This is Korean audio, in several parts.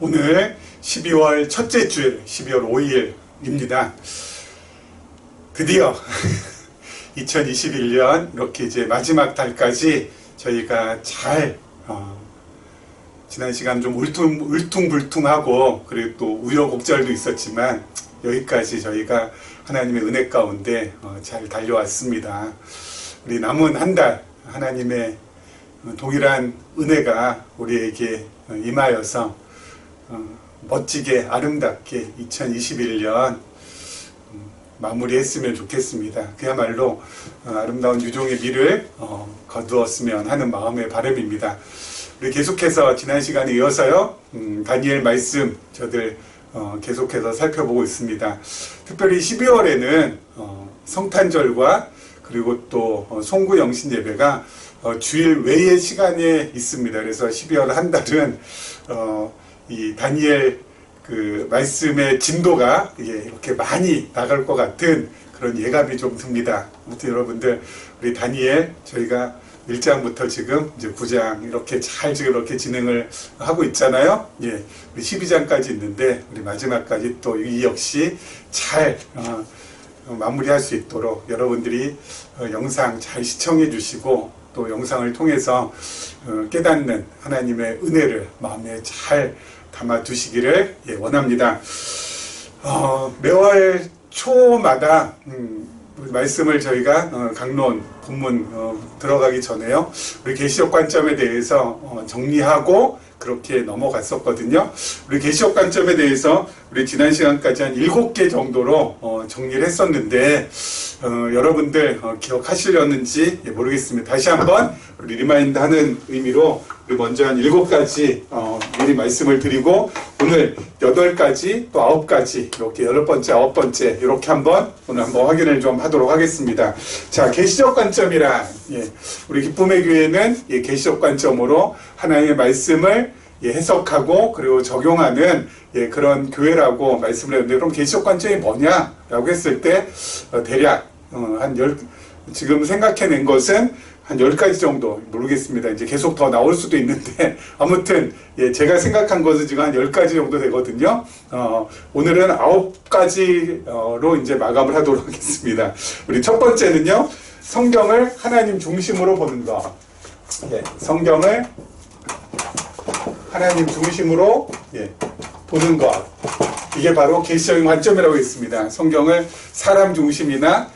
오늘 12월 첫째 주일, 12월 5일입니다. 드디어 2021년 이렇게 이제 마지막 달까지 저희가 잘 지난 시간 좀 울퉁불퉁하고 그리고 또 우여곡절도 있었지만 여기까지 저희가 하나님의 은혜 가운데 잘 달려왔습니다. 우리 남은 한 달 하나님의 동일한 은혜가 우리에게 임하여서 멋지게 아름답게 2021년 마무리했으면 좋겠습니다. 그야말로 아름다운 유종의 미를 거두었으면 하는 마음의 바람입니다. 우리 계속해서 지난 시간에 이어서요 다니엘 말씀 저들 계속해서 살펴보고 있습니다. 특별히 12월에는 성탄절과 그리고 또 송구 영신 예배가 주일 외의 시간에 있습니다. 그래서 12월 한 달은 이 다니엘 그 말씀의 진도가 이렇게 많이 나갈 것 같은 그런 예감이 좀 듭니다. 아무튼 여러분들 우리 다니엘 저희가 1장부터 지금 이제 9장 이렇게 잘 지금 이렇게 진행을 하고 있잖아요. 예, 우리 12장까지 있는데 우리 마지막까지 또 이 역시 잘 마무리할 수 있도록 여러분들이 영상 잘 시청해 주시고 또 영상을 통해서 깨닫는 하나님의 은혜를 마음에 잘 담아 두시기를 원합니다. 매월 초마다 말씀을 저희가 강론 본문 들어가기 전에요 우리 계시록 관점에 대해서 정리하고 그렇게 넘어갔었거든요. 우리 계시록 관점에 대해서 우리 지난 시간까지 한 7개 정도로 정리를 했었는데 여러분들 기억하시려는지 모르겠습니다. 다시 한번 우리 리마인드 하는 의미로 우리 먼저 한 7가지 미리 말씀을 드리고 오늘 8가지 또 9가지 이렇게 8번째 9번째 이렇게 오늘 한번 확인을 좀 하도록 하겠습니다. 자, 계시적 관점이란 우리 기쁨의 교회는 계시적 관점으로 하나님의 말씀을 해석하고 그리고 적용하는 그런 교회라고 말씀을 했는데 그럼 계시적 관점이 뭐냐라고 했을 때 대략 지금 생각해낸 것은 한 10가지 정도 모르겠습니다. 이제 계속 더 나올 수도 있는데 아무튼 제가 생각한 것은 지금 한 10가지 정도 되거든요. 오늘은 9가지로 이제 마감을 하도록 하겠습니다. 우리 첫 번째는요. 성경을 하나님 중심으로 보는 것. 성경을 하나님 중심으로 보는 것. 이게 바로 계시적인 관점이라고 했습니다. 성경을 사람 중심이나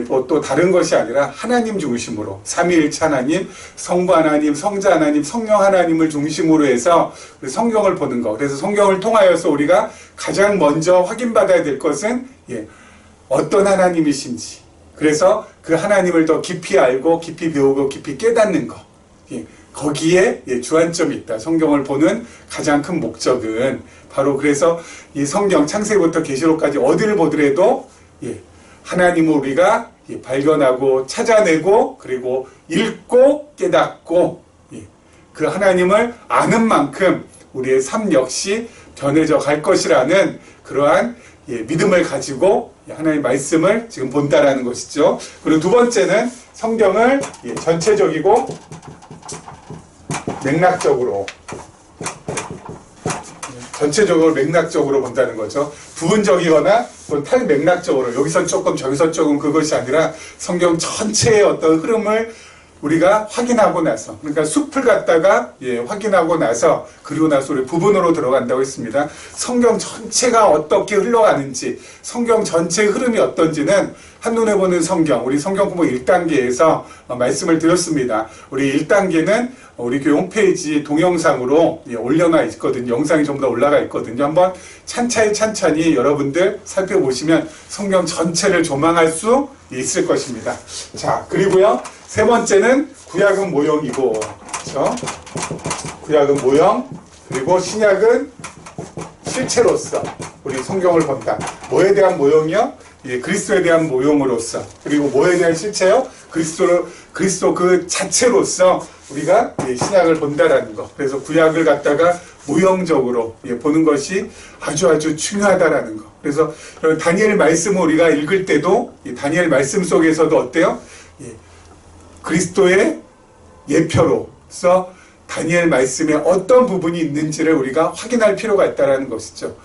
뭐 또 다른 것이 아니라 하나님 중심으로 삼위일체 하나님, 성부 하나님, 성자 하나님, 성령 하나님을 중심으로 해서 성경을 보는 것. 그래서 성경을 통하여서 우리가 가장 먼저 확인받아야 될 것은 어떤 하나님이신지. 그래서 그 하나님을 더 깊이 알고 깊이 배우고 깊이 깨닫는 것. 거기에 주안점이 있다. 성경을 보는 가장 큰 목적은 바로 그래서 이 성경 창세기부터 계시록까지 어디를 보더라도 하나님을 우리가 발견하고 찾아내고 그리고 읽고 깨닫고 그 하나님을 아는 만큼 우리의 삶 역시 변해져 갈 것이라는 그러한 믿음을 가지고 하나님의 말씀을 지금 본다라는 것이죠. 그리고 두 번째는 성경을 전체적이고 맥락적으로 본다는 거죠. 부분적이거나 탈맥락적으로 여기선 조금 저기서 조금 그것이 아니라 성경 전체의 어떤 흐름을 우리가 확인하고 나서 그러니까 숲을 갖다가 확인하고 나서 그리고 나서 우리 부분으로 들어간다고 했습니다. 성경 전체가 어떻게 흘러가는지 성경 전체의 흐름이 어떤지는 한눈에 보는 성경 우리 성경 공부 1단계에서 말씀을 드렸습니다. 우리 1단계는 우리 교회 홈페이지 동영상으로 올려놔 있거든요. 영상이 전부 다 올라가 있거든요. 한번 찬찬히 여러분들 살펴보시면 성경 전체를 조망할 수 있을 것입니다. 자, 그리고요. 세 번째는 구약은 모형이고, 그렇죠? 구약은 모형, 그리고 신약은 실체로서 우리 성경을 본다. 뭐에 대한 모형이요? 그리스도에 대한 모형으로서. 그리고 뭐에 대한 실체요? 그리스도 그 자체로서 우리가 신약을 본다라는 거. 그래서 구약을 갖다가 모형적으로 보는 것이 아주 중요하다라는 거. 그래서 다니엘 말씀을 우리가 읽을 때도 다니엘 말씀 속에서도 어때요? 그리스도의 예표로서 다니엘 말씀에 어떤 부분이 있는지를 우리가 확인할 필요가 있다는 것이죠.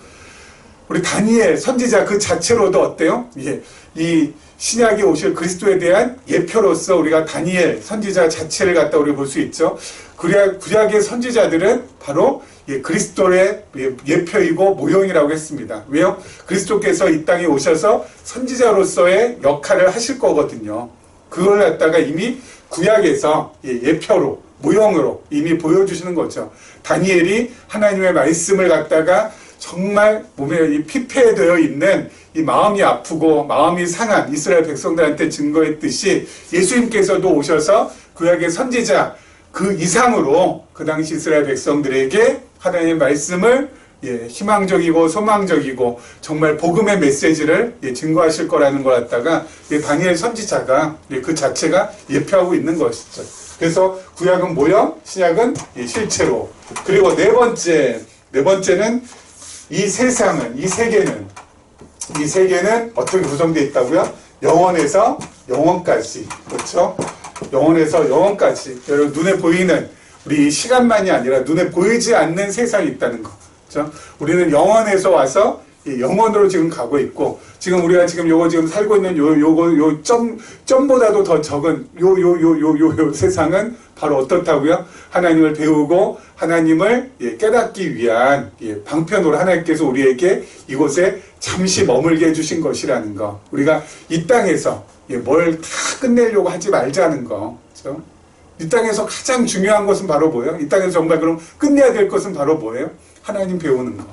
우리 다니엘 선지자 그 자체로도 어때요? 예, 이 신약에 오실 그리스도에 대한 예표로서 우리가 다니엘 선지자 자체를 갖다 우리 볼 수 있죠. 구약의 선지자들은 바로 그리스도의 예표이고 모형이라고 했습니다. 왜요? 그리스도께서 이 땅에 오셔서 선지자로서의 역할을 하실 거거든요. 그걸 갖다가 이미 구약에서 예표로 모형으로 이미 보여주시는 거죠. 다니엘이 하나님의 말씀을 갖다가 정말 몸에 피폐되어 있는 이 마음이 아프고 마음이 상한 이스라엘 백성들한테 증거했듯이 예수님께서도 오셔서 구약의 선지자 그 이상으로 그 당시 이스라엘 백성들에게 하나님의 말씀을 희망적이고 소망적이고 정말 복음의 메시지를 증거하실 거라는 걸 갖다가 다니엘 선지자가 그 자체가 예표하고 있는 것이죠. 그래서 구약은 모형, 신약은 실체로. 그리고 네 번째는 이 세상은, 이 세계는 어떻게 구성되어 있다고요? 영원에서 영원까지. 그렇죠? 영원에서 영원까지. 여러분, 눈에 보이는 우리 시간만이 아니라 눈에 보이지 않는 세상이 있다는 거. 그렇죠? 우리는 영원에서 와서 영원으로 지금 가고 있고, 지금 우리가 요거 지금 살고 있는 요 점보다도 더 적은 요 세상은 바로 어떻다고요? 하나님을 배우고 하나님을 깨닫기 위한 방편으로 하나님께서 우리에게 이곳에 잠시 머물게 해주신 것이라는 거. 우리가 이 땅에서 뭘 다 끝내려고 하지 말자는 거. 그렇죠? 이 땅에서 가장 중요한 것은 바로 뭐예요? 이 땅에서 정말 그럼 끝내야 될 것은 바로 뭐예요? 하나님 배우는 거.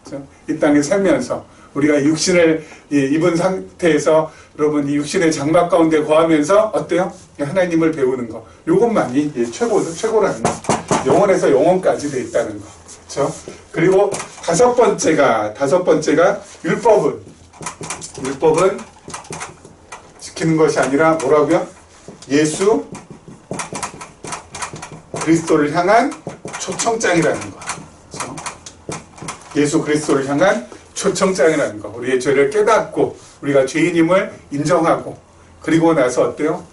그렇죠? 이 땅에 살면서 우리가 육신을 입은 상태에서 여러분 이 육신의 장막 가운데 거하면서 어때요? 하나님을 배우는 거. 요것만이 최고라는 거. 영원에서 영원까지 돼 있다는 거. 그렇죠? 그리고 다섯 번째가 율법은 지키는 것이 아니라 뭐라고요? 예수 그리스도를 향한 초청장이라는 거. 그렇죠? 예수 그리스도를 향한 초청장이라는 거. 우리의 죄를 깨닫고 우리가 죄인임을 인정하고 그리고 나서 어때요?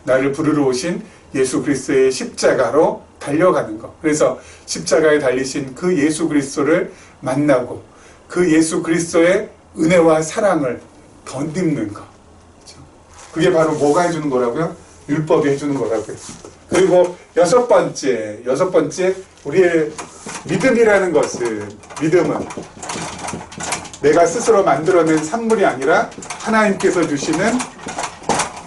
나를 부르러 오신 예수 그리스도의 십자가로 달려가는 거. 그래서 십자가에 달리신 그 예수 그리스도를 만나고 그 예수 그리스도의 은혜와 사랑을 덧입는 거. 그렇죠? 그게 바로 뭐가 해주는 거라고요? 율법이 해주는 거라고요. 그리고 여섯 번째 우리의 믿음이라는 것은 믿음은 내가 스스로 만들어낸 산물이 아니라 하나님께서 주시는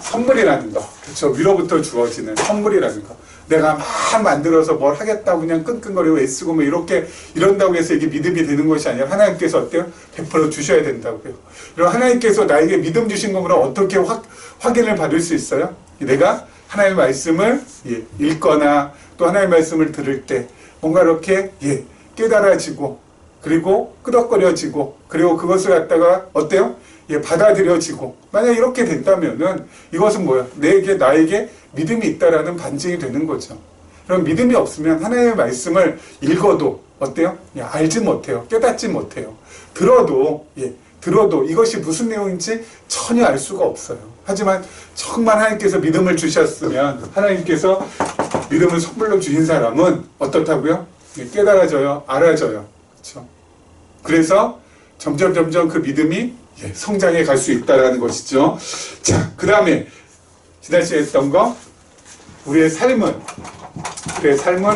선물이라는 거. 그렇죠? 위로부터 주어지는 선물이라는 거. 내가 막 만들어서 뭘 하겠다고 그냥 끙끙거리고 애쓰고 뭐 이런다고 해서 이게 믿음이 되는 것이 아니라 하나님께서 어때요? 베풀어 주셔야 된다고요. 그리고 하나님께서 나에게 믿음 주신 거면 어떻게 확인을 받을 수 있어요? 내가 하나님의 말씀을 읽거나 또 하나님의 말씀을 들을 때 뭔가 이렇게 깨달아지고 그리고 끄덕거려지고 그리고 그것을 갖다가 어때요? 받아들여지고 만약 이렇게 된다면은 이것은 뭐야? 나에게 믿음이 있다라는 반증이 되는 거죠. 그럼 믿음이 없으면 하나님의 말씀을 읽어도 어때요? 알지 못해요. 깨닫지 못해요. 들어도 이것이 무슨 내용인지 전혀 알 수가 없어요. 하지만 정말 하나님께서 믿음을 주셨으면 하나님께서 믿음을 선물로 주신 사람은 어떻다고요? 깨달아져요. 알아져요. 그렇죠? 그래서 점점 그 믿음이 성장해 갈 수 있다는 것이죠. 자, 그 다음에 지난 시간에 했던 거 우리의 삶은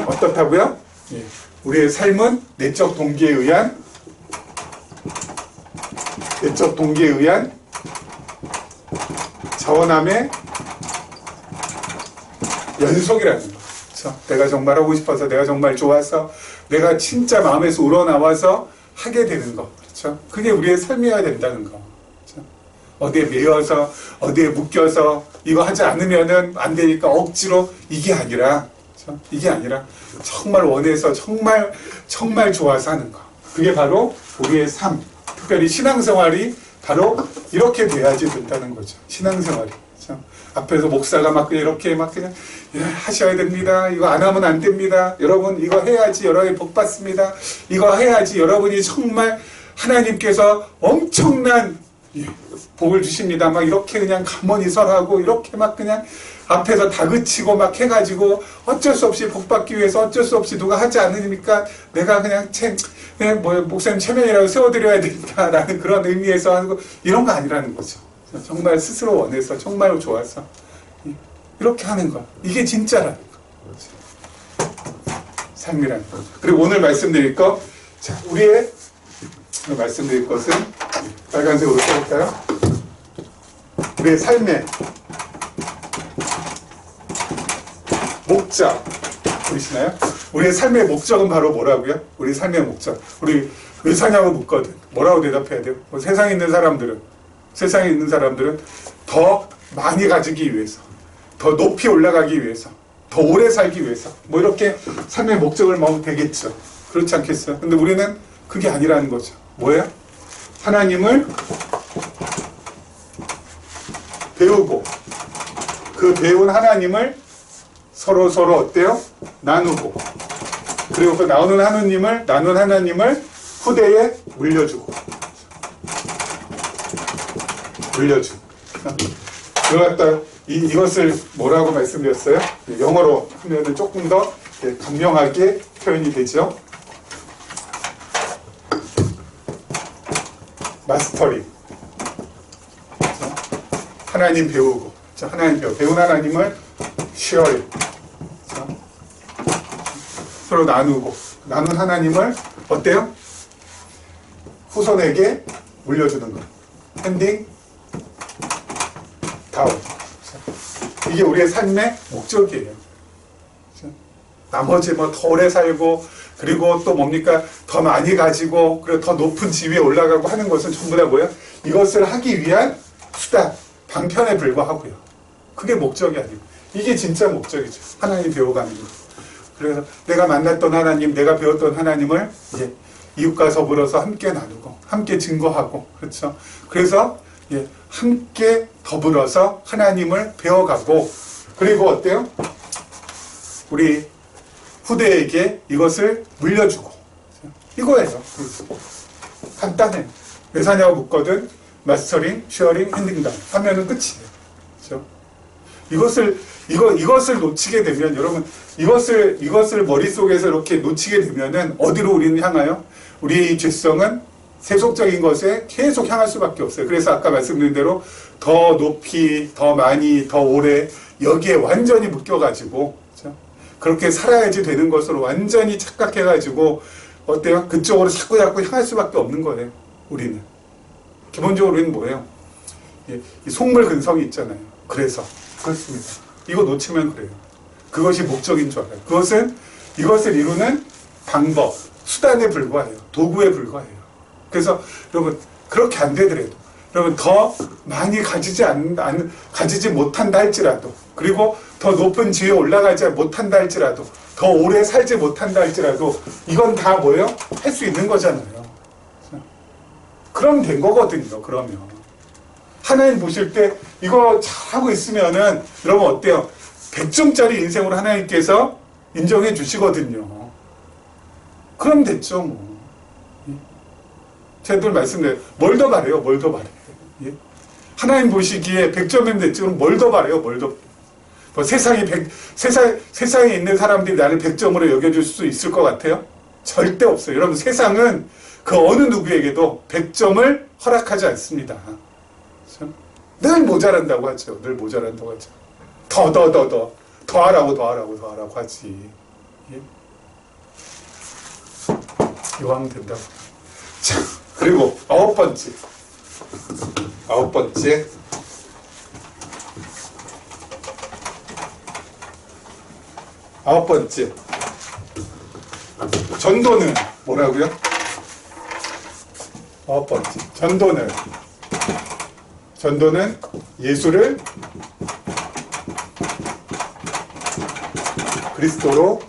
어떻다고요? 우리의 삶은 내적 동기에 의한 자원함의 연속이라는 거. 그렇죠? 내가 정말 하고 싶어서, 내가 정말 좋아서, 내가 진짜 마음에서 우러나와서 하게 되는 거. 그렇죠? 그게 우리의 삶이어야 된다는 거. 그렇죠? 어디에 매여서, 어디에 묶여서, 이거 하지 않으면은 안 되니까 억지로, 이게 아니라, 그렇죠? 이게 아니라, 정말 원해서, 정말 좋아서 하는 거. 그게 바로 우리의 삶. 특별히 신앙생활이 바로 이렇게 돼야지 된다는 거죠. 신앙생활이. 그렇죠? 앞에서 목사가 막 이렇게 막 그냥 하셔야 됩니다. 이거 안 하면 안 됩니다. 여러분 이거 해야지 여러분이 복 받습니다. 이거 해야지 여러분이 정말 하나님께서 엄청난 복을 주십니다. 막 이렇게 그냥 가만히 설하고 이렇게 막 그냥 앞에서 다그치고 막 해가지고 어쩔 수 없이 복 받기 위해서 어쩔 수 없이 누가 하지 않으니까 내가 그냥 목사님 체면이라도 세워드려야 된다라는 그런 의미에서 하고 이런 거 아니라는 거죠. 정말 스스로 원해서 정말 좋아서 이렇게 하는 거 이게 진짜라는 거죠. 삶이라는 거죠. 그리고 오늘 말씀드릴 거, 자, 오늘 말씀드릴 것은 빨간색으로 써볼까요? 우리의 삶의 목적 보이시나요? 우리의 삶의 목적은 바로 뭐라고요? 우리 삶의 목적. 우리 왜 사냐고 묻거든. 뭐라고 대답해야 돼요? 세상에 있는 사람들은 더 많이 가지기 위해서, 더 높이 올라가기 위해서, 더 오래 살기 위해서 뭐 이렇게 삶의 목적을 먹으면 되겠죠. 그렇지 않겠어요? 근데 우리는 그게 아니라는 거죠. 뭐예요? 하나님을 배우고 그 배운 하나님을 서로 어때요? 나누고 그리고 그 나눈 하나님을 후대에 물려주고 이걸 갖다 이것을 뭐라고 말씀드렸어요? 영어로 하면은 조금 더 강명하게 표현이 되죠. 마스터링. 하나님 배우고, 배운 하나님을 쉐어링. 서로 나누고, 나눈 하나님을 어때요? 후손에게 물려주는 것. 핸딩 다운. 이게 우리의 삶의 목적이에요. 나머지 뭐 더 오래 살고, 그리고 또 뭡니까? 더 많이 가지고, 그리고 더 높은 지위에 올라가고 하는 것은 전부 다 뭐예요? 이것을 하기 위한 수단, 방편에 불과하고요. 그게 목적이 아니고. 이게 진짜 목적이죠. 하나님 배워가는 거. 그래서 내가 만났던 하나님, 내가 배웠던 하나님을 이제 이웃과 더불어서 함께 나누고, 함께 증거하고, 그렇죠? 그래서 함께 더불어서 하나님을 배워가고, 그리고 어때요? 우리 후대에게 이것을 물려주고, 이거예요. 간단해. 왜 사냐고 묻거든, 마스터링, 쉐어링, 핸딩다운 하면은 끝이에요. 그렇죠? 이것을 놓치게 되면, 여러분, 이것을 머릿속에서 이렇게 놓치게 되면은 어디로 우리는 향하여? 우리의 죄성은 세속적인 것에 계속 향할 수밖에 없어요. 그래서 아까 말씀드린 대로 더 높이, 더 많이, 더 오래 여기에 완전히 묶여가지고, 그렇죠? 그렇게 살아야지 되는 것으로 완전히 착각해가지고 어때요? 그쪽으로 자꾸 향할 수밖에 없는 거예요. 우리는 기본적으로 우리는 뭐예요? 이 속물 근성이 있잖아요. 그래서 그렇습니다. 이거 놓치면 그래요. 그것이 목적인 줄 알아요. 이것을 이루는 방법, 수단에 불과해요. 도구에 불과해요. 그래서 여러분 그렇게 안 되더라도 여러분 더 많이 가지지 못한다 할지라도, 그리고 더 높은 지위에 올라가지 못한다 할지라도, 더 오래 살지 못한다 할지라도 이건 다 뭐예요? 할 수 있는 거잖아요. 그럼 된 거거든요. 그러면 하나님 보실 때 이거 잘하고 있으면은 여러분 어때요? 100점짜리 인생으로 하나님께서 인정해 주시거든요. 그럼 됐죠 뭐. 제가 늘 말씀드려요. 뭘 더 바래요? 뭘 더 바래? 예? 하나님 보시기에 100점이면 됐지. 그럼 뭘 더 바래요? 뭘 더? 뭐 세상에 있는 사람들이 나를 100점으로 여겨줄 수 있을 것 같아요? 절대 없어요. 여러분 세상은 그 어느 누구에게도 100점을 허락하지 않습니다. 그렇죠? 늘 모자란다고 하죠. 늘 모자란다고 하죠. 더 하라고 하지. 예? 이거 하면 된다고. 자, 그리고 아홉 번째. 전도는 뭐라고요? 아홉 번째. 전도는 예수를 그리스도로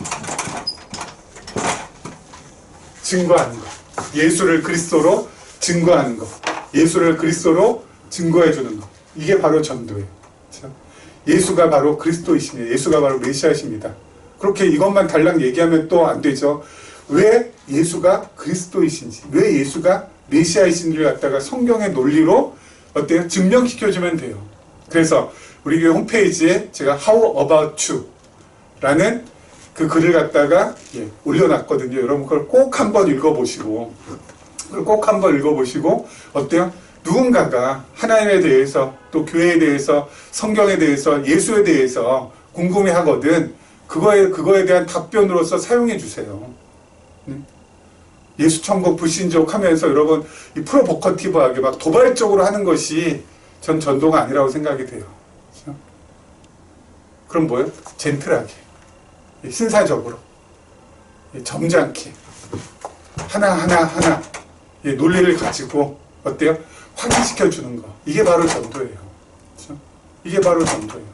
증거하는 것. 예수를 그리스도로 증거하는 것. 예수를 그리스도로 증거해 주는 것. 이게 바로 전도예요. 그렇죠? 예수가 바로 그리스도이십니다. 예수가 바로 메시아십니다. 그렇게 이것만 달랑 얘기하면 또 안 되죠. 왜 예수가 그리스도이신지, 왜 예수가 메시아이신지를 갖다가 성경의 논리로 어때요? 증명시켜주면 돼요. 그래서 우리 교회 홈페이지에 제가 How about you? 라는 그 글을 갖다가 올려놨거든요. 여러분 그걸 꼭 한번 읽어보시고, 어때요? 누군가가 하나님에 대해서, 또 교회에 대해서, 성경에 대해서, 예수에 대해서 궁금해하거든. 그거에 대한 답변으로서 사용해 주세요. 예수 천국 불신족 하면서 여러분 이 프로보커티브하게 막 도발적으로 하는 것이 전 전도가 아니라고 생각이 돼요. 그렇죠? 그럼 뭐예요? 젠틀하게, 신사적으로, 점잖게, 하나 논리를 가지고 어때요? 확인시켜 주는 거. 이게 바로 전도예요. 그렇죠? 이게 바로 전도예요.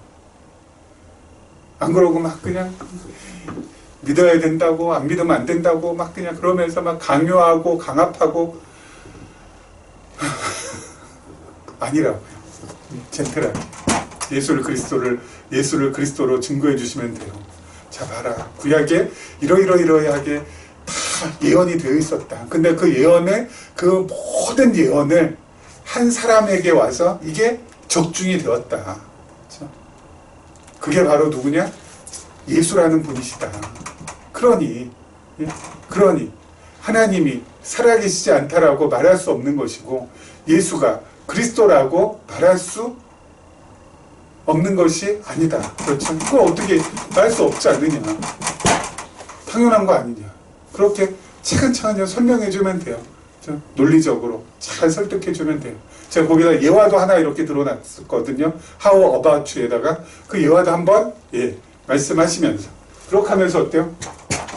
안 그러고 막 그냥 믿어야 된다고, 안 믿으면 안 된다고 막 그냥 그러면서 막 강요하고 강압하고 아니라고요. 젠틀하게 예수를 그리스도로 증거해 주시면 돼요. 자, 봐라. 구약에 이러이러하게 다 예언이 되어 있었다. 근데 그 예언의 그 모든 예언을 한 사람에게 와서 이게 적중이 되었다. 그렇죠? 그게 바로 누구냐? 예수라는 분이시다. 그러니 하나님이 살아계시지 않다라고 말할 수 없는 것이고, 예수가 그리스도라고 말할 수 없는 것이 아니다. 그렇죠? 그걸 어떻게 말 수 없지 않느냐. 당연한 거 아니냐. 그렇게 차근차근 설명해주면 돼요. 그렇죠? 논리적으로 잘 설득해주면 돼요. 제가 거기다 예화도 하나 이렇게 들어놨었거든요. How about you에다가 그 예화도 한번 말씀하시면서 그렇게 하면서 어때요?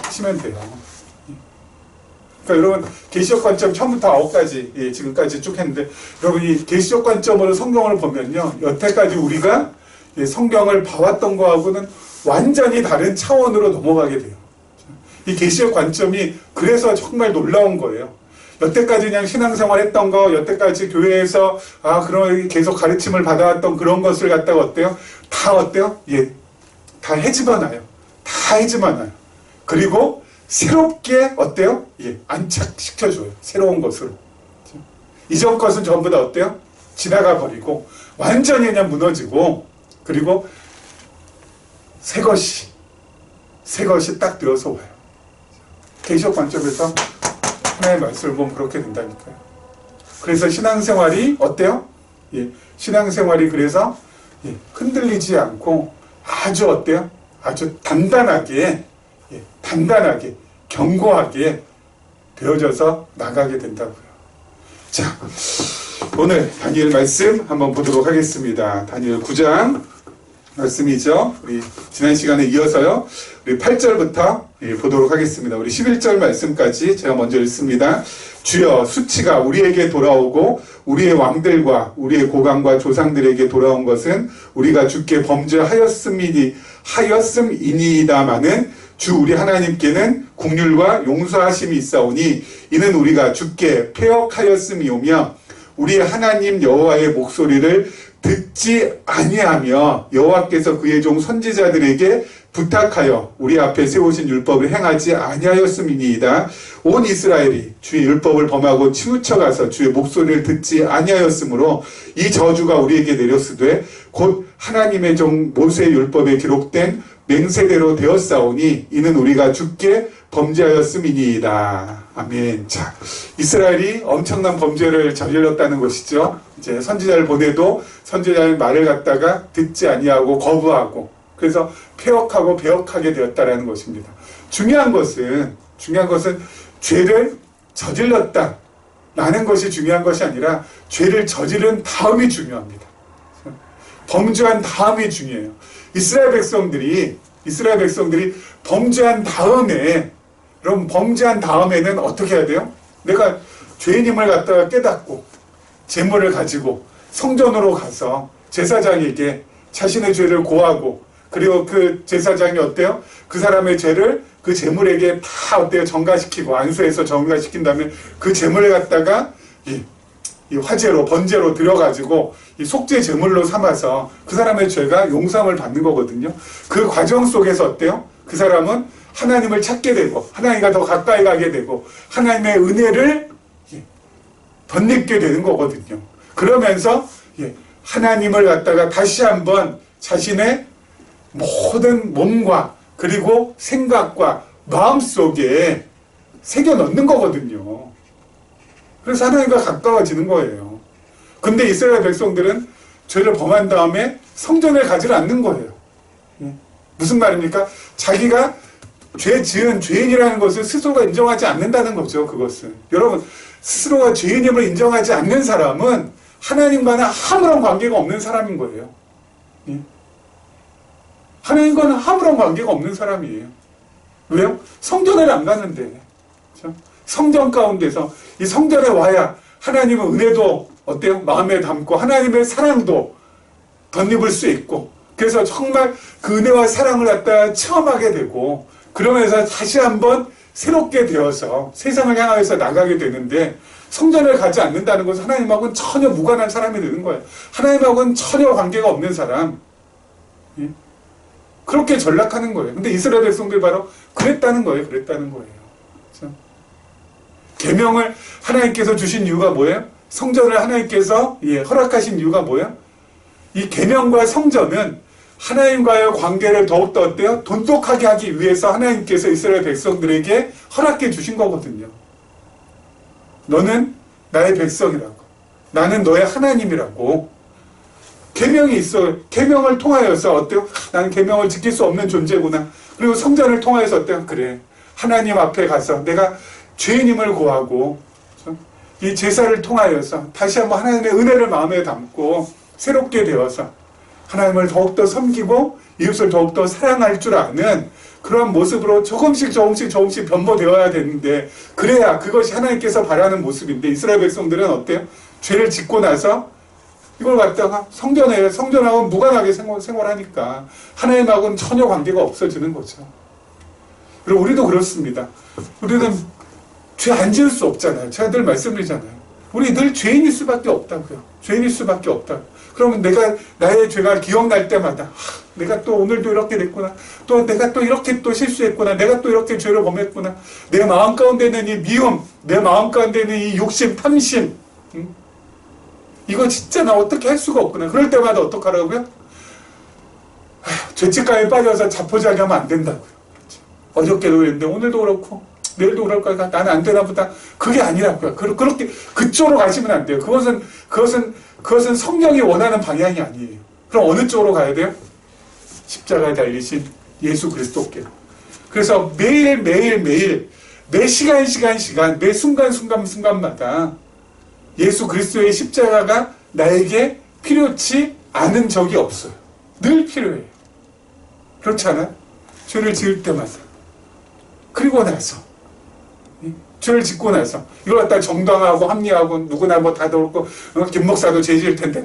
하시면 돼요. 그러니까 여러분 계시적 관점 처음부터 9까지 지금까지 쭉 했는데, 여러분 이 계시적 관점으로 성경을 보면요, 여태까지 우리가 성경을 봐왔던 거하고는 완전히 다른 차원으로 넘어가게 돼요. 이 계시적 관점이 그래서 정말 놀라운 거예요. 여태까지 그냥 신앙생활 했던 거, 여태까지 교회에서 그런 계속 가르침을 받아왔던 그런 것을 갖다가 어때요? 다 어때요? 다 헤집어놔요. 다 헤집어놔요. 그리고 새롭게 어때요? 안착시켜줘요. 새로운 것으로. 이전 것은 전부 다 어때요? 지나가 버리고 완전히 그냥 무너지고, 그리고 새 것이 딱 들어서 와요. 계시적 관점에서 하나의 말씀을 보면 그렇게 된다니까요. 그래서 신앙생활이 어때요? 신앙생활이 그래서 흔들리지 않고 아주 어때요? 아주 단단하게 견고하게 되어져서 나가게 된다고요. 자, 오늘 다니엘 말씀 한번 보도록 하겠습니다. 다니엘 9장 말씀이죠. 우리 지난 시간에 이어서요, 우리 8절부터 보도록 하겠습니다. 우리 11절 말씀까지 제가 먼저 읽습니다. 주여, 수치가 우리에게 돌아오고 우리의 왕들과 우리의 고관과 조상들에게 돌아온 것은 우리가 주께 범죄하였음이니이다마는 주 우리 하나님께는 긍휼과 용서하심이 있사오니 이는 우리가 주께 패역하였음이오며 우리 하나님 여호와의 목소리를 듣지 아니하며 여호와께서 그의 종 선지자들에게 부탁하여 우리 앞에 세우신 율법을 행하지 아니하였음이니이다. 온 이스라엘이 주의 율법을 범하고 치우쳐가서 주의 목소리를 듣지 아니하였으므로 이 저주가 우리에게 내렸으되 곧 하나님의 종 모세의 율법에 기록된 맹세대로 되었사오니 이는 우리가 주께 범죄하였음이니이다. 아멘. 자, 이스라엘이 엄청난 범죄를 저질렀다는 것이죠. 이제 선지자를 보내도 선지자의 말을 갖다가 듣지 아니하고 거부하고, 그래서 폐역하고 배역하게 되었다라는 것입니다. 중요한 것은 죄를 저질렀다 라는 것이 중요한 것이 아니라 죄를 저지른 다음이 중요합니다. 범죄한 다음이 중요해요. 이스라엘 백성들이 범죄한 다음에, 그럼 범죄한 다음에는 어떻게 해야 돼요? 내가 죄인임을 갖다가 깨닫고 제물을 가지고 성전으로 가서 제사장에게 자신의 죄를 고하고, 그리고 그 제사장이 어때요? 그 사람의 죄를 그 제물에게 다 어때요? 전가시키고, 안수해서 전가시킨 다음에 그 제물을 갖다가 이 화제로, 번제로 들여가지고 이 속죄 제물로 삼아서 그 사람의 죄가 용서함을 받는 거거든요. 그 과정 속에서 어때요? 그 사람은 하나님을 찾게 되고, 하나님과 더 가까이 가게 되고, 하나님의 은혜를 덧입게 되는 거거든요. 그러면서 하나님을 갖다가 다시 한번 자신의 모든 몸과 그리고 생각과 마음속에 새겨 넣는 거거든요. 그래서 하나님과 가까워지는 거예요. 근데 이스라엘 백성들은 죄를 범한 다음에 성전을 가지 않는 거예요. 무슨 말입니까? 자기가 죄 지은 죄인이라는 것을 스스로가 인정하지 않는다는 거죠. 그것은 여러분, 스스로가 죄인임을 인정하지 않는 사람은 하나님과는 아무런 관계가 없는 사람인 거예요. 하나님과는 아무런 관계가 없는 사람이에요. 왜요? 성전을 안 가는데. 그렇죠? 성전 가운데서 이 성전에 와야 하나님의 은혜도 어때요? 마음에 담고 하나님의 사랑도 덧입을 수 있고, 그래서 정말 그 은혜와 사랑을 갖다 체험하게 되고, 그러면서 다시 한번 새롭게 되어서 세상을 향해서 나가게 되는데, 성전을 가지 않는다는 것은 하나님하고는 전혀 무관한 사람이 되는 거예요. 하나님하고는 전혀 관계가 없는 사람. 그렇게 전락하는 거예요. 근데 이스라엘 백성들 바로 그랬다는 거예요. 그랬다는 거예요. 그렇죠? 계명을 하나님께서 주신 이유가 뭐예요? 성전을 하나님께서 허락하신 이유가 뭐예요? 이 계명과 성전은 하나님과의 관계를 더욱더 어때요? 돈독하게 하기 위해서 하나님께서 이스라엘 백성들에게 허락해 주신 거거든요. 너는 나의 백성이라고. 나는 너의 하나님이라고. 계명이 있어요. 계명을 통하여서 어때요? 나는 계명을 지킬 수 없는 존재구나. 그리고 성전을 통하여서 어때요? 그래. 하나님 앞에 가서 내가 죄인임을 고하고, 이 제사를 통하여서 다시 한번 하나님의 은혜를 마음에 담고 새롭게 되어서 하나님을 더욱더 섬기고 이웃을 더욱더 사랑할 줄 아는 그러한 모습으로 조금씩 변모되어야 되는데, 그래야 그것이 하나님께서 바라는 모습인데, 이스라엘 백성들은 어때요? 죄를 짓고 나서 이걸 갖다가 성전하고 무관하게 생활하니까 하나님하고는 전혀 관계가 없어지는 거죠. 그리고 우리도 그렇습니다. 우리는 죄 안 지을 수 없잖아요. 제가 늘 말씀드리잖아요. 우리 늘 죄인일 수밖에 없다고요. 죄인일 수밖에 없다. 그러면 나의 죄가 기억날 때마다 내가 또 오늘도 이렇게 됐구나. 또 내가 또 이렇게 또 실수했구나. 내가 또 이렇게 죄를 범했구나. 내 마음 가운데는 이 미움, 내 마음 가운데는 이 욕심, 탐심. 이거 진짜 나 어떻게 할 수가 없구나. 그럴 때마다 어떡하라고요? 죄책감에 빠져서 자포자기하면 안 된다고요. 그렇죠? 어저께도 그랬는데 오늘도 그렇고 내일도 그럴까? 나는 안 되나 보다. 그게 아니라고요. 그렇게 그쪽으로 가시면 안 돼요. 그것은 성령이 원하는 방향이 아니에요. 그럼 어느 쪽으로 가야 돼요? 십자가에 달리신 예수 그리스도께. 그래서 매일 매 시간 매 순간마다 예수 그리스도의 십자가가 나에게 필요치 않은 적이 없어요. 늘 필요해요. 그렇지 않아요? 죄를 지을 때마다. 그리고 나서 죄를 짓고 나서 이걸 갖다 정당하고 합리하고 누구나 뭐 다 그렇고 김 목사도 죄 지을 텐데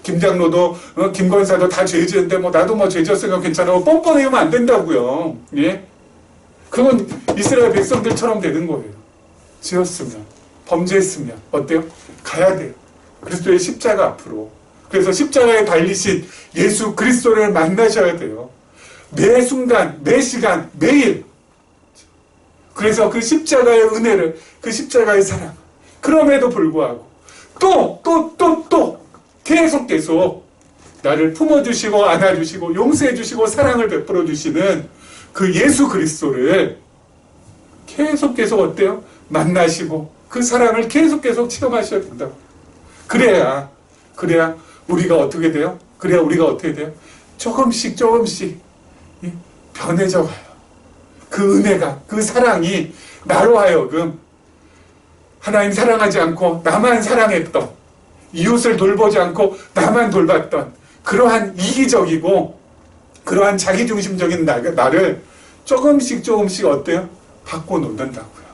김 장로도 김 권사도 다 죄 지는데 나도 죄 지었으니까 괜찮아. 뻔뻔해하면 안 된다고요. 예? 그건 이스라엘 백성들처럼 되는 거예요. 지었으면, 범죄했으면 어때요? 가야 돼요. 그리스도의 십자가 앞으로. 그래서 십자가에 달리신 예수 그리스도를 만나셔야 돼요. 매 순간, 매 시간, 매일. 그래서 그 십자가의 은혜를, 그 십자가의 사랑, 그럼에도 불구하고 또 계속 나를 품어주시고 안아주시고 용서해주시고 사랑을 베풀어주시는 그 예수 그리스도를 계속 어때요? 만나시고 그 사랑을 계속 체험하셔야 된다고. 그래야 우리가 어떻게 돼요? 조금씩 변해져 가요. 그 은혜가, 그 사랑이 나로 하여금 하나님 사랑하지 않고 나만 사랑했던, 이웃을 돌보지 않고 나만 돌봤던 그러한 이기적이고 그러한 자기중심적인 나를 조금씩 어때요? 바꿔놓는다고요.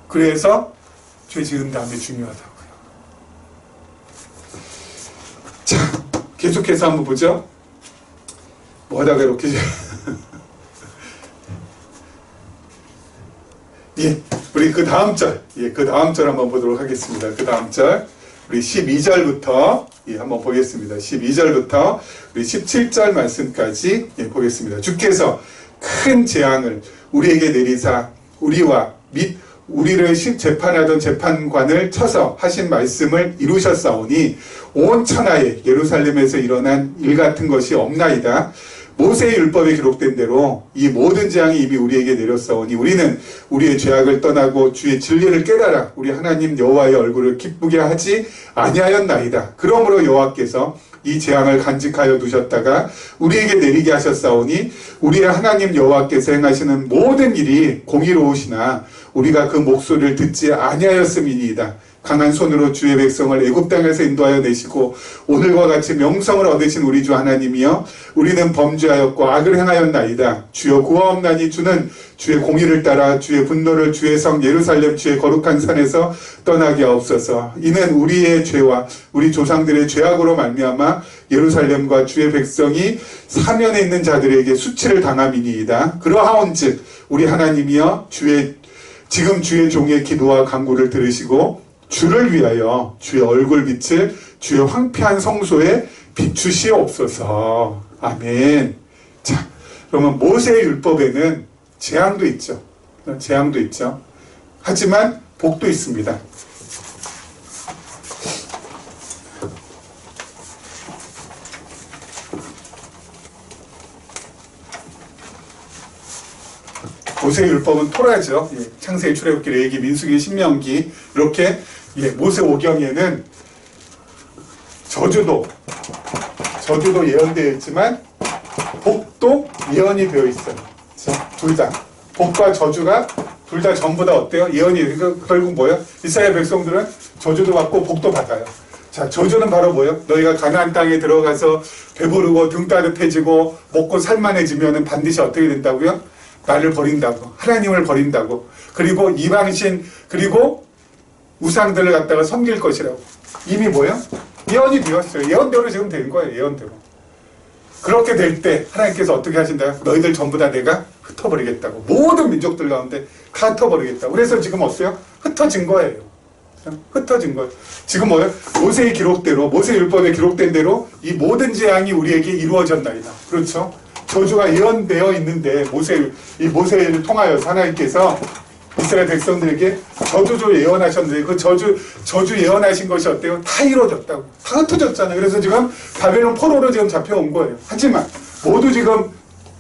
그래서 죄 지은 다음에 중요하다고요. 자, 계속해서 한번 보죠. 뭐하다가 이렇게 우리 그 다음 절 한번 보도록 하겠습니다. 그 다음 절 우리 12절부터 한번 보겠습니다. 12절부터 우리 17절 말씀까지 보겠습니다. 주께서 큰 재앙을 우리에게 내리사 우리와 및 우리를 재판하던 재판관을 쳐서 하신 말씀을 이루셨사오니 온 천하에 예루살렘에서 일어난 일 같은 것이 없나이다. 모세의 율법에 기록된 대로 이 모든 재앙이 이미 우리에게 내렸사오니 우리는 우리의 죄악을 떠나고 주의 진리를 깨달아 우리 하나님 여호와의 얼굴을 기쁘게 하지 아니하였나이다. 그러므로 여호와께서 이 재앙을 간직하여 두셨다가 우리에게 내리게 하셨사오니 우리의 하나님 여호와께서 행하시는 모든 일이 공의로우시나 우리가 그 목소리를 듣지 아니하였음이니이다. 강한 손으로 주의 백성을 애굽 땅에서 인도하여 내시고 오늘과 같이 명성을 얻으신 우리 주 하나님이여 우리는 범죄하였고 악을 행하였나이다. 주여 구하옵나니 주는 주의 공의를 따라 주의 분노를 주의 성 예루살렘 주의 거룩한 산에서 떠나게 하옵소서. 이는 우리의 죄와 우리 조상들의 죄악으로 말미암아 예루살렘과 주의 백성이 사면에 있는 자들에게 수치를 당함이니이다. 그러하온즉 우리 하나님이여 지금 주의 종의 기도와 간구를 들으시고 주를 위하여 주의 얼굴빛을 주의 황폐한 성소에 비추시옵소서. 아멘. 자, 그러면 모세의 율법에는 재앙도 있죠. 재앙도 있죠. 하지만 복도 있습니다. 모세의 율법은 토라죠. 창세기, 출애굽기, 레위기, 민수기, 신명기 이렇게 모세 오경에는 저주도 예언되어 있지만 복도 예언이 되어 있어요. 둘 다. 복과 저주가 둘 다 전부 다 어때요? 예언이. 그러니까 결국 뭐예요? 이스라엘 백성들은 저주도 받고 복도 받아요. 자, 저주는 바로 뭐예요? 너희가 가나안 땅에 들어가서 배부르고 등 따뜻해지고 먹고 살만해지면 반드시 어떻게 된다고요? 나를 버린다고. 하나님을 버린다고. 그리고 이방신 그리고 우상들을 갖다가 섬길 것이라고. 이미 뭐예요? 예언이 되었어요. 예언대로 지금 된 거예요. 예언대로. 그렇게 될 때 하나님께서 어떻게 하신다요? 너희들 전부 다 내가 흩어버리겠다고. 모든 민족들 가운데 다 흩어버리겠다고. 그래서 지금 어때요? 흩어진 거예요. 흩어진 거예요. 지금 뭐예요? 모세의 기록대로, 모세의 율법에 기록된 대로 이 모든 재앙이 우리에게 이루어졌나이다. 그렇죠? 저주가 예언되어 있는데 모세를 통하여서 하나님께서 이스라엘 백성들에게 저주를 예언하셨는데 그 저주 예언하신 것이 어때요? 다 이루어졌다고. 다 흩어졌잖아요. 그래서 지금 바벨론 포로로 지금 잡혀온 거예요. 하지만 모두 지금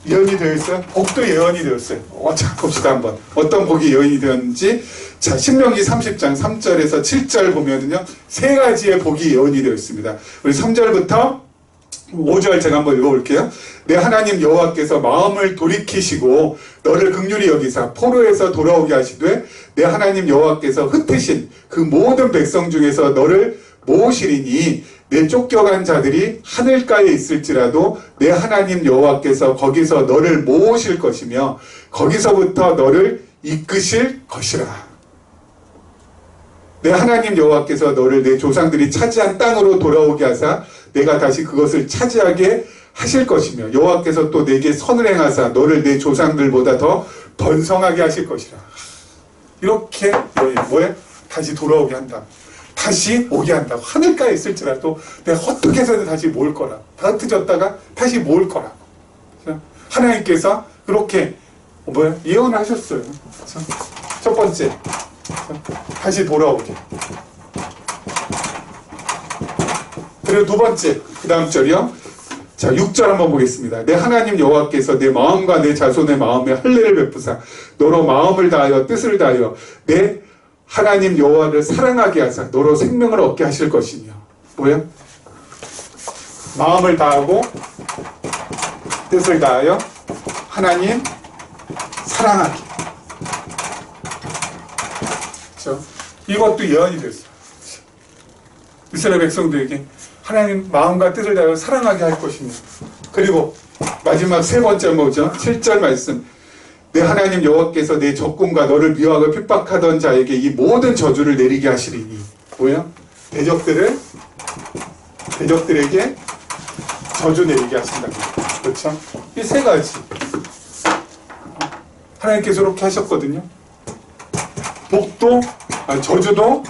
예언이 되어 있어요. 복도 예언이 되었어요. 자, 봅시다 한번. 어떤 복이 예언이 되었는지. 자, 신명기 30장 3절에서 7절 보면은요. 세 가지의 복이 예언이 되어 있습니다. 우리 3절부터 5절 제가 한번 읽어볼게요. 내 하나님 여호와께서 마음을 돌이키시고 너를 긍휼히 여기사 포로에서 돌아오게 하시되 내 하나님 여호와께서 흩으신 그 모든 백성 중에서 너를 모으시리니 내 쫓겨간 자들이 하늘가에 있을지라도 내 하나님 여호와께서 거기서 너를 모으실 것이며 거기서부터 너를 이끄실 것이라. 내 하나님 여호와께서 너를 내 조상들이 차지한 땅으로 돌아오게 하사 내가 다시 그것을 차지하게 하실 것이며 여호와께서 또 내게 선을 행하사 너를 내 조상들보다 더 번성하게 하실 것이라. 이렇게 뭐예요? 다시 돌아오게 한다. 다시 오게 한다고. 하늘가에 있을지라도 내가 어떻게 해서든 다시 모을 거라. 다 흩어졌다가 다시 모을 거라. 하나님께서 그렇게 예언하셨어요. 첫 번째, 다시 돌아오게. 그리고 두 번째, 그 다음 절이요. 자, 6절 한번 보겠습니다. 내 하나님 여호와께서 내 마음과 내 자손의 마음에 할례를 베푸사 너로 마음을 다하여 뜻을 다하여 내 하나님 여호와를 사랑하게 하사 너로 생명을 얻게 하실 것이며. 뭐예요? 마음을 다하고 뜻을 다하여 하나님 사랑하게. 그렇죠? 이것도 예언이 됐어요. 이스라엘 백성들에게 하나님 마음과 뜻을 다하여 사랑하게 할 것이며. 그리고 마지막 세 번째 뭐죠? 7절 말씀. 내 하나님 여호와께서 내 적군과 너를 미워하고 핍박하던 자에게 이 모든 저주를 내리게 하시리니. 뭐예요? 대적들에게 저주 내리게 하신다. 그렇죠? 이 세 가지 하나님께서 이렇게 하셨거든요. 저주도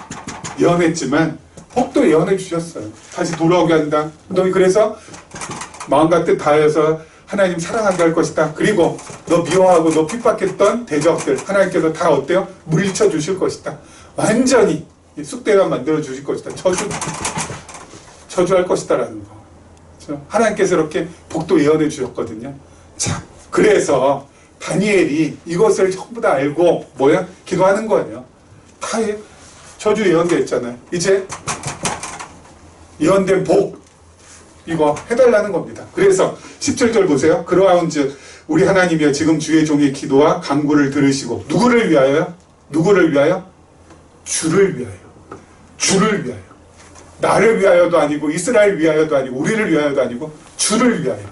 예언했지만 복도 예언해 주셨어요. 다시 돌아오게 한다. 너희 그래서 마음과 뜻 다해서 하나님 사랑한다 할 것이다. 그리고 너 미워하고 너 핍박했던 대적들 하나님께서 다 어때요? 물리쳐 주실 것이다. 완전히 쑥대가 만들어 주실 것이다. 저주할 것이다라는 거. 그렇죠? 하나님께서 이렇게 복도 예언해 주셨거든요. 자, 그래서 다니엘이 이것을 전부 다 알고 뭐야? 기도하는 거예요. 다 저주 예언됐잖아요. 이제 예언된 복 이거 해달라는 겁니다. 그래서 17절 보세요. 그러하온즉 우리 하나님이여 지금 주의 종의 기도와 간구를 들으시고 누구를 위하여요? 누구를 위하여? 주를 위하여. 주를 위하여. 나를 위하여도 아니고 이스라엘 위하여도 아니고 우리를 위하여도 아니고 주를 위하여.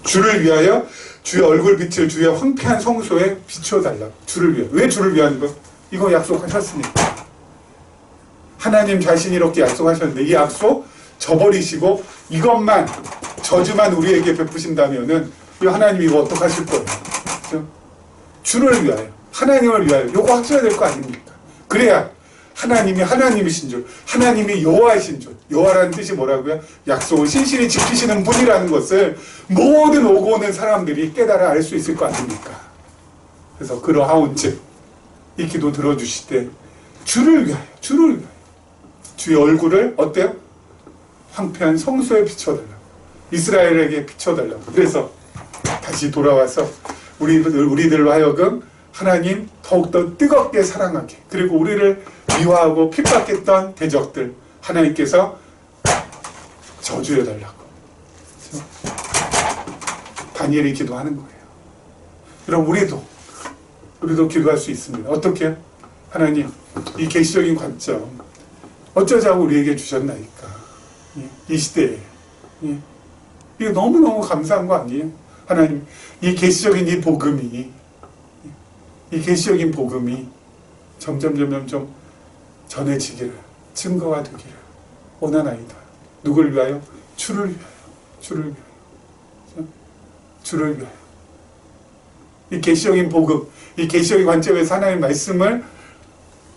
주를 위하여 주의 얼굴 빛을 주의 황폐한 성소에 비추어달라. 주를 위하여. 왜 주를 위하는 거? 이거 약속하셨으니까. 하나님 자신이 이렇게 약속하셨는데 이 약속 저버리시고 이것만 저주만 우리에게 베푸신다면은 이 하나님이 이거 어떡하실 거예요? 그렇죠? 주를 위하여 하나님을 위하여 요거 하셔야 될 거 아닙니까? 그래야 하나님이 하나님이신 줄 하나님이 여호와이신 줄 여호와라는 뜻이 뭐라고요? 약속을 신실히 지키시는 분이라는 것을 모든 오고 오는 사람들이 깨달아 알 수 있을 거 아닙니까? 그래서 그러하온즉 이 기도 들어주시되 주를 위하여 주의 얼굴을 어때요? 황폐한 성소에 비춰달라고. 이스라엘에게 비춰달라고. 그래서 다시 돌아와서 우리들로 하여금 하나님 더욱더 뜨겁게 사랑하게 그리고 우리를 미워하고 핍박했던 대적들 하나님께서 저주해달라고. 그렇죠? 다니엘이 기도하는 거예요. 그럼 우리도 기도할 수 있습니다. 어떻게? 하나님 이 계시적인 관점 어쩌자고 우리에게 주셨나이까. 이 시대에 이거 너무너무 감사한 거 아니에요? 하나님 이 계시적인 이 계시적인 복음이 점점 전해지기를 증거가 되기를 원하나이다. 누굴 위하여? 주를 위하여. 이 계시적인 복음, 이 계시적인 관점에서 하나님의 말씀을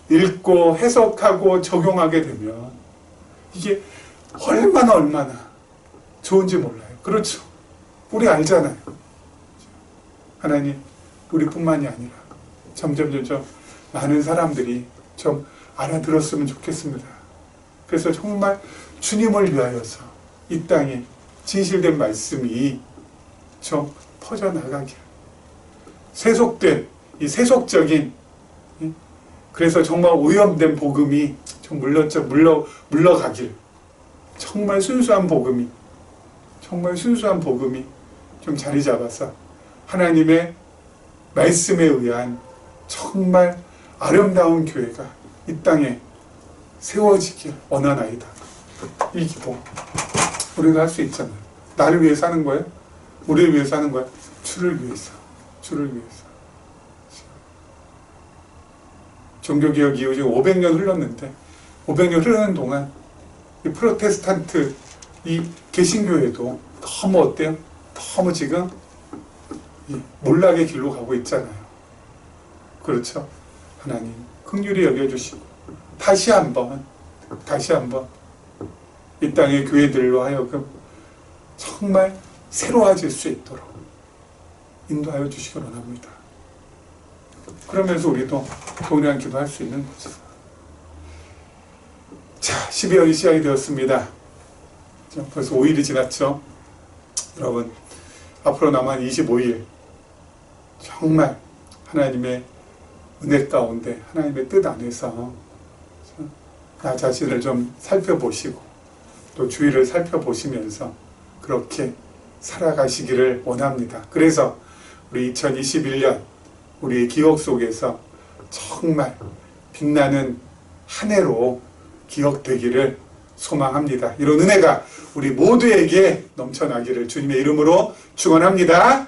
읽고 해석하고 적용하게 되면 이게 얼마나 좋은지 몰라요. 그렇죠? 우리 알잖아요. 하나님 우리뿐만이 아니라 점점 많은 사람들이 좀 알아들었으면 좋겠습니다. 그래서 정말 주님을 위하여서 이 땅에 진실된 말씀이 좀 퍼져나가길 세속된 이 세속적인 그래서 정말 오염된 복음이 좀 물러가길 정말 순수한 복음이 좀 자리 잡아서 하나님의 말씀에 의한 정말 아름다운 교회가 이 땅에 세워지길 원하나이다. 이 기도 우리가 할 수 있잖아요. 나를 위해 사는 거예요? 우리를 위해 사는 거예요? 주를 위해서. 종교개혁 이후 지금 500년 흘렀는데 500년 흐르는 동안 이 프로테스탄트 이 개신교회도 너무 어때요? 너무 지금 이 몰락의 길로 가고 있잖아요. 그렇죠? 하나님 긍휼히 여겨주시고 다시 한번 이 땅의 교회들로 하여금 정말 새로워질 수 있도록 인도하여 주시기 원합니다. 그러면서 우리도 동일한 기도할 수 있는 거죠. 자, 12월이 시작이 되었습니다. 벌써 5일이 지났죠. 여러분 앞으로 남은 25일 정말 하나님의 은혜 가운데 하나님의 뜻 안에서 나 자신을 좀 살펴보시고 또 주위를 살펴보시면서 그렇게 살아가시기를 원합니다. 그래서 우리 2021년 우리의 기억 속에서 정말 빛나는 한 해로 기억되기를 소망합니다. 이런 은혜가 우리 모두에게 넘쳐나기를 주님의 이름으로 축원합니다.